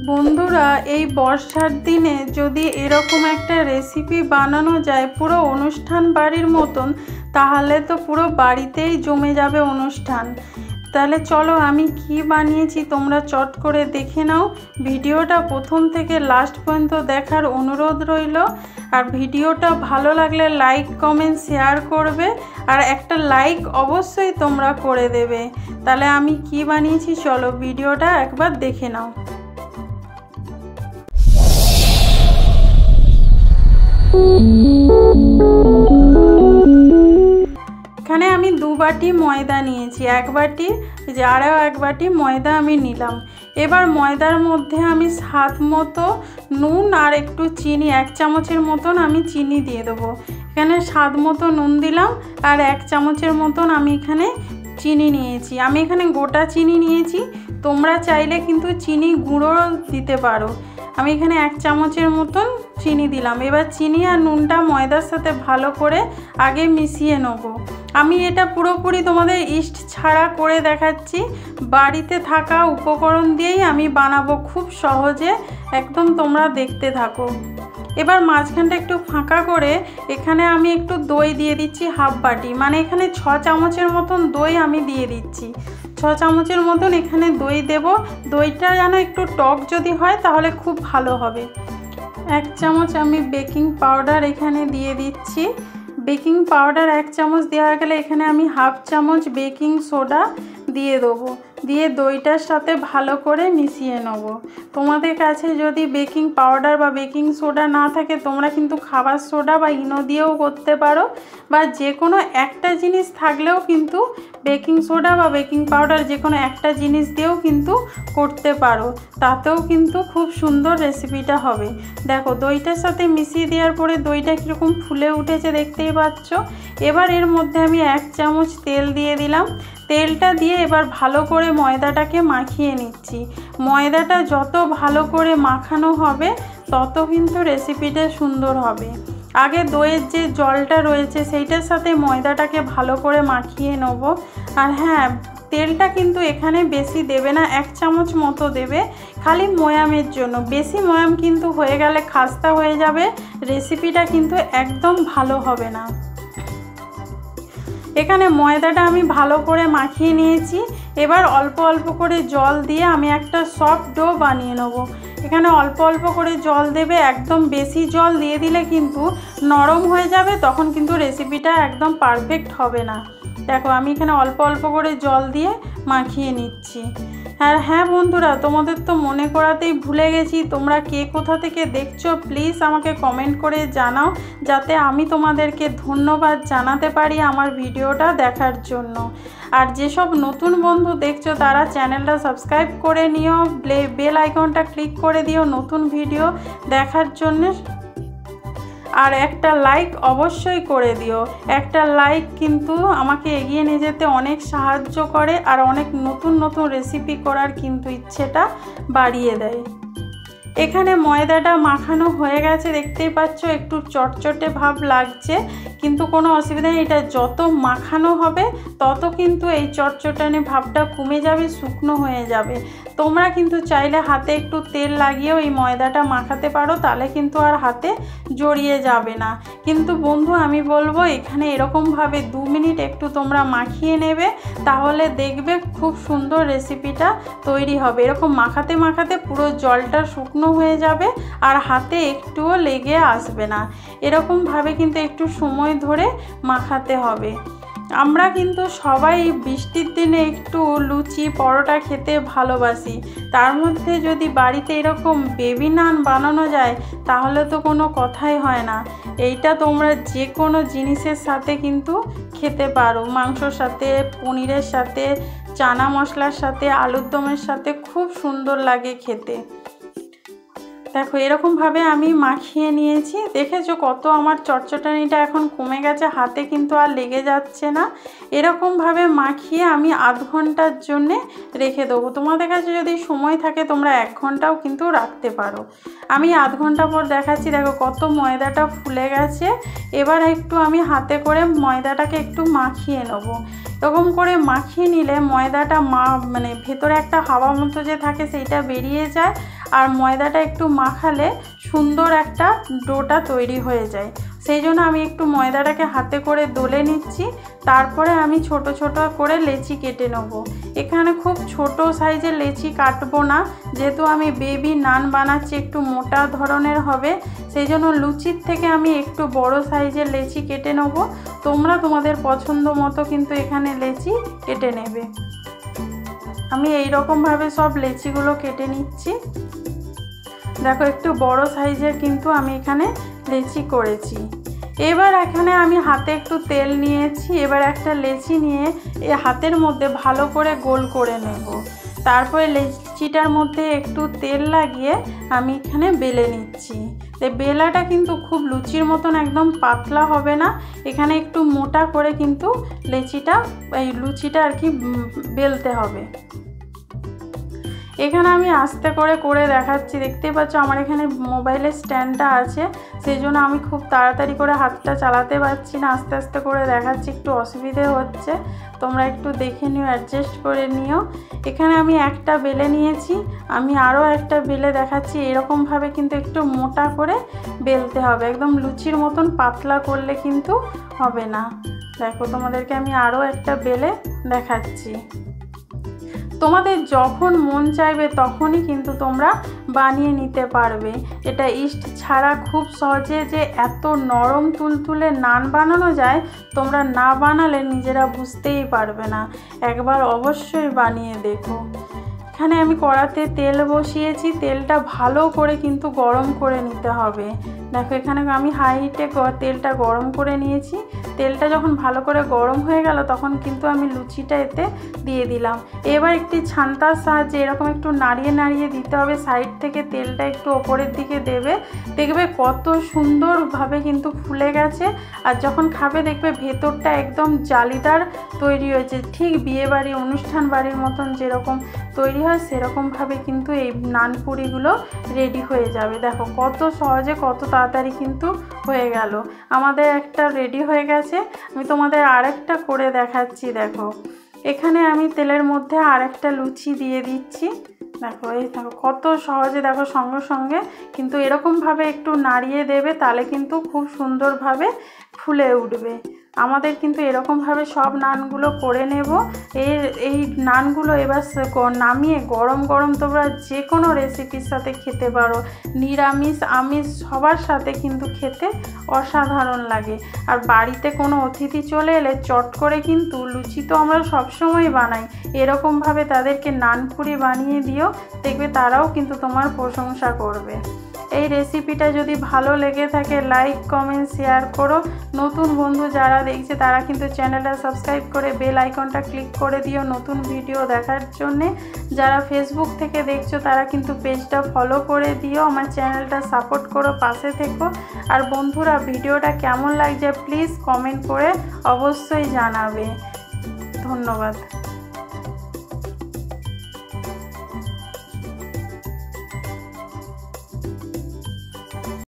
বন্ধুরা, এই বর্ষার দিনে যদি এরকম একটা রেসিপি বানানো যায় পুরো অনুষ্ঠান বাড়ির মতন, তাহলে তো পুরো বাড়িতেই জমে যাবে অনুষ্ঠান। তাহলে চলো আমি কি বানিয়েছি তোমরা চট করে দেখে নাও। ভিডিওটা প্রথম থেকে লাস্ট পর্যন্ত দেখার অনুরোধ রইল। আর ভিডিওটা ভালো লাগলে লাইক কমেন্ট শেয়ার করবে, আর একটা লাইক অবশ্যই তোমরা করে দেবে। তাহলে আমি কি বানিয়েছি চলো ভিডিওটা একবার দেখে নাও। এখানে আমি 2 বাটি ময়দা নিয়েছি, 1 বাটি যে আরও 1 বাটি ময়দা আমি নিলাম। এবার ময়দার মধ্যে আমি স্বাদ মতো নুন আর একটু চিনি, 1 চামচের মতন আমি চিনি দিয়ে দেবো। এখানে স্বাদ মতো নুন দিলাম আর 1 চামচের মতন আমি এখানে চিনি নিয়েছি। আমি এখানে গোটা চিনি নিয়েছি, তোমরা চাইলে কিন্তু চিনি গুঁড়ো দিতে পারো। আমি এখানে 1 চামচের মতন চিনি দিলাম। এবার চিনি আর নুনটা ময়দার সাথে ভালো করে আগে মিশিয়ে নেব। আমি এটা পুরোপুরি তোমাদের ইস্ট ছাড়া করে দেখাচ্ছি, বাড়িতে থাকা উপকরণ দিয়েই আমি বানাবো খুব সহজে, একদম তোমরা দেখতে থাকো। এবার মাঝখানটা একটু ফাঁকা করে এখানে আমি একটু দই দিয়ে দিচ্ছি, 1/2 বাটি, মানে এখানে 6 চামচের মতন দই আমি দিয়ে দিচ্ছি। 6 চামচের মতন এখানে দই দেব। দইটা যেন একটু টক যদি হয় তাহলে খুব ভালো হবে। 1 চামচ আমি বেকিং পাউডার এখানে দিয়ে দিচ্ছি। বেকিং পাউডার 1 চামচ দেওয়া গেলে এখানে আমি 1/2 চামচ বেকিং সোডা দিয়ে দেবো। দিয়ে দইটার সাথে ভালো করে মিশিয়ে নেব। তোমাদের কাছে যদি বেকিং পাউডার বা বেকিং সোডা না থাকে তোমরা কিন্তু খাবার সোডা বা ইনো দিয়েও করতে পারো, বা যে কোনো একটা জিনিস থাকলেও কিন্তু বেকিং সোডা বা বেকিং পাউডার যে কোনো একটা জিনিস দিয়েও কিন্তু করতে পারো, তাতেও কিন্তু খুব সুন্দর রেসিপিটা হবে। দেখো দইটার সাথে মিশিয়ে দেওয়ার পরে দইটা কীরকম ফুলে উঠেছে দেখতেই পাচ্ছ। এবার এর মধ্যে আমি 1 চামচ তেল দিয়ে দিলাম। তেলটা দিয়ে এবার ভালো করে ময়দাটাকে মাখিয়ে নিচ্ছি। ময়দাটা যত ভালো করে মাখানো হবে তত কিন্তু রেসিপিটা সুন্দর হবে। আগে দইয়ের যে জলটা রয়েছে সেইটার সাথে ময়দাটাকে ভালো করে মাখিয়ে নেব। আর হ্যাঁ, তেলটা কিন্তু এখানে বেশি দেবে না, 1 চামচ মতো দেবে, খালি ময়ামের জন্য। বেশি ময়াম কিন্তু হয়ে গেলে খাস্তা হয়ে যাবে, রেসিপিটা কিন্তু একদম ভালো হবে না। এখানে ময়দাটা আমি ভালো করে মাখিয়ে নিয়েছি। এবার অল্প অল্প করে জল দিয়ে আমি একটা সফট ডো বানিয়ে নেব। এখানে অল্প অল্প করে জল দেবে, একদম বেশি জল দিয়ে দিলে কিন্তু নরম হয়ে যাবে, তখন কিন্তু রেসিপিটা একদম পারফেক্ট হবে না। দেখো আমি এখানে অল্প অল্প করে জল দিয়ে মাখিয়ে নিচ্ছি। আর হ্যাঁ বন্ধুরা, তোমাদের তো মনে করাতেই ভুলে গেছি, তোমরা কে কোথা থেকে দেখছো প্লিজ আমাকে কমেন্ট করে জানাও, যাতে আমি তোমাদেরকে ধন্যবাদ জানাতে পারি আমার ভিডিওটা দেখার জন্য। আর যেসব নতুন বন্ধু দেখছো তারা চ্যানেলটা সাবস্ক্রাইব করে নিও, বেল আইকনটা ক্লিক করে দিও নতুন ভিডিও দেখার জন্য। আর একটা লাইক অবশ্যই করে দিও। একটা লাইক কিন্তু আমাকে এগিয়ে নিয়ে যেতে অনেক সাহায্য করে, আর অনেক নতুন নতুন রেসিপি করার কিন্তু ইচ্ছেটা বাড়িয়ে দেয়। এখানে ময়দাটা মাখানো হয়ে গেছে, দেখতেই পাচ্ছ একটু চটচটে ভাব লাগছে, কিন্তু কোনো অসুবিধা নেই। এটা যত মাখানো হবে তত কিন্তু এই চটচটানি ভাবটা কমে যাবে, শুকনো হয়ে যাবে। তোমরা কিন্তু চাইলে হাতে একটু তেল লাগিয়েও এই ময়দাটা মাখাতে পারো, তাহলে কিন্তু আর হাতে জড়িয়ে যাবে না। কিন্তু বন্ধু আমি বলবো এখানে এরকমভাবে 2 মিনিট একটু তোমরা মাখিয়ে নেবে, তাহলে দেখবে খুব সুন্দর রেসিপিটা তৈরি হবে। এরকম মাখাতে মাখাতে পুরো জলটা শুকনো হয়ে যাবে আর হাতে একটুও লেগে আসবে না। এরকমভাবে কিন্তু একটু সময় ধরে মাখাতে হবে। আমরা কিন্তু সবাই বৃষ্টির দিনে একটু লুচি পরোটা খেতে ভালোবাসি, তার মধ্যে যদি বাড়িতে এরকম বেবি নান বানানো যায় তাহলে তো কোনো কথাই হয় না। এইটা তোমরা যে কোনো জিনিসের সাথে কিন্তু খেতে পারো, মাংসর সাথে, পনিরের সাথে, চানা মশলার সাথে, আলুর দমের সাথে খুব সুন্দর লাগে খেতে। দেখো এরকমভাবে আমি মাখিয়ে নিয়েছি, দেখেছো কত আমার চটচটানিটা এখন কমে গেছে, হাতে কিন্তু আর লেগে যাচ্ছে না। এরকমভাবে মাখিয়ে আমি আধ ঘন্টার জন্যে রেখে দেবো। তোমাদের কাছে যদি সময় থাকে তোমরা 1 ঘন্টাও কিন্তু রাখতে পারো। আমি আধ ঘন্টা পর দেখাচ্ছি, দেখো কত ময়দাটা ফুলে গেছে। এবার একটু আমি হাতে করে ময়দাটাকে একটু মাখিয়ে নেবো। এরকম করে মাখিয়ে নিলে ময়দাটা মানে ভেতরে একটা হাওয়া মতো যে থাকে সেইটা বেরিয়ে যায়, আর ময়দাটা একটু মাখালে সুন্দর একটা ডোটা তৈরি হয়ে যায়। সেই জন্য আমি একটু ময়দাটাকে হাতে করে দলে নিচ্ছি, তারপরে আমি ছোট ছোট করে লেচি কেটে নেব। এখানে খুব ছোট সাইজের লেচি কাটবো না, যেহেতু আমি বেবি নান বানাচ্ছি, একটু মোটা ধরনের হবে, সেই জন্য লুচির থেকে আমি একটু বড় সাইজের লেচি কেটে নেব। তোমরা তোমাদের পছন্দ মতো কিন্তু এখানে লেচি কেটে নেবে। আমি এই রকমভাবে সব লেচিগুলো কেটে নিচ্ছি। দেখো একটু বড় সাইজের কিন্তু আমি এখানে লেচি করেছি। এবার এখানে আমি হাতে একটু তেল নিয়েছি, এবার একটা লেচি নিয়ে এই হাতের মধ্যে ভালো করে গোল করে নেব। তারপরে লেচিটার মধ্যে একটু তেল লাগিয়ে আমি এখানে বেলে নিচ্ছি। এই বেলাটা কিন্তু খুব লুচির মতন একদম পাতলা হবে না, এখানে একটু মোটা করে কিন্তু লুচিটা আর কি বেলতে হবে। এখানে আমি আস্তে করে দেখাচ্ছি, দেখতেই পাচ্ছ আমার এখানে মোবাইলের স্ট্যান্ডটা আছে, সেই জন্য আমি খুব তাড়াতাড়ি করে হাতটা চালাতে পারছি না, আস্তে আস্তে করে দেখাচ্ছি, একটু অসুবিধে হচ্ছে, তোমরা একটু দেখে নিও, অ্যাডজাস্ট করে নিও। এখানে আমি একটা বেলে নিয়েছি, আমি আরও একটা বেলে দেখাচ্ছি। এরকমভাবে কিন্তু একটু মোটা করে বেলতে হবে, একদম লুচির মতন পাতলা করলে কিন্তু হবে না। দেখো তোমাদেরকে আমি আরও একটা বেলে দেখাচ্ছি। তোমাদের যখন মন চাইবে তখনই কিন্তু তোমরা বানিয়ে নিতে পারবে। এটা ইস্ট ছাড়া খুব সহজে যে এত নরম তুলতুলে নান বানানো যায়, তোমরা না বানালে নিজেরা বুঝতেই পারবে না। একবার অবশ্যই বানিয়ে দেখো। এখানে আমি কড়াতে তেল বসিয়েছি, তেলটা ভালো করে কিন্তু গরম করে নিতে হবে। দেখো এখানে আমি হাই হিটে তেলটা গরম করে নিয়েছি। তেলটা যখন ভালো করে গরম হয়ে গেল তখন কিন্তু আমি লুচিটা এতে দিয়ে দিলাম। এবার একটি ছান্তার সাহায্যে এরকম একটু নাড়িয়ে দিতে হবে, সাইড থেকে তেলটা একটু ওপরের দিকে দেবে, দেখবে কত সুন্দরভাবে কিন্তু ফুলে গেছে। আর যখন খাবে দেখবে ভেতরটা একদম জালিদার তৈরি হয়েছে, ঠিক বিয়েবাড়ি অনুষ্ঠান বাড়ির মতন যেরকম তৈরি হয় সেরকমভাবে কিন্তু এই নানপুরিগুলো রেডি হয়ে যাবে। দেখো কত সহজে কত তাড়াতাড়ি কিন্তু হয়ে গেল। আমাদের একটা রেডি হয়ে গেছে, আমি তোমাদের আরেকটা করে দেখাচ্ছি। দেখো এখানে আমি তেলের মধ্যে আরেকটা লুচি দিয়ে দিচ্ছি। দেখো এই দেখো কত সহজে, দেখো সঙ্গে সঙ্গে কিন্তু এরকমভাবে একটু নাড়িয়ে দেবে, তাহলে কিন্তু খুব সুন্দরভাবে ফুলে উঠবে। আমাদের কিন্তু এরকমভাবে সব নানগুলো করে নেব। এই নানগুলো এবার নামিয়ে গরম গরম তোমরা যে কোনো রেসিপির সাথে খেতে পারো, নিরামিষ আমিষ সবার সাথে কিন্তু খেতে অসাধারণ লাগে। আর বাড়িতে কোনো অতিথি চলে এলে চট করে কিন্তু লুচি তো আমরা সবসময় বানাই, এরকমভাবে তাদেরকে নানপুরি বানিয়ে দিও, দেখবে তারাও কিন্তু তোমার প্রশংসা করবে। এই রেসিপিটা যদি ভালো লেগে থাকে লাইক কমেন্ট শেয়ার করো। নতুন বন্ধু যারা দেখছে তারা কিন্তু চ্যানেলটা সাবস্ক্রাইব করে বেল আইকনটা ক্লিক করে দিও নতুন ভিডিও দেখার জন্যে। যারা ফেসবুক থেকে দেখছো তারা কিন্তু পেজটা ফলো করে দিও, আমার চ্যানেলটা সাপোর্ট করো, পাশে থেকো। আর বন্ধুরা ভিডিওটা কেমন লাগছে প্লিজ কমেন্ট করে অবশ্যই জানাবে। ধন্যবাদ।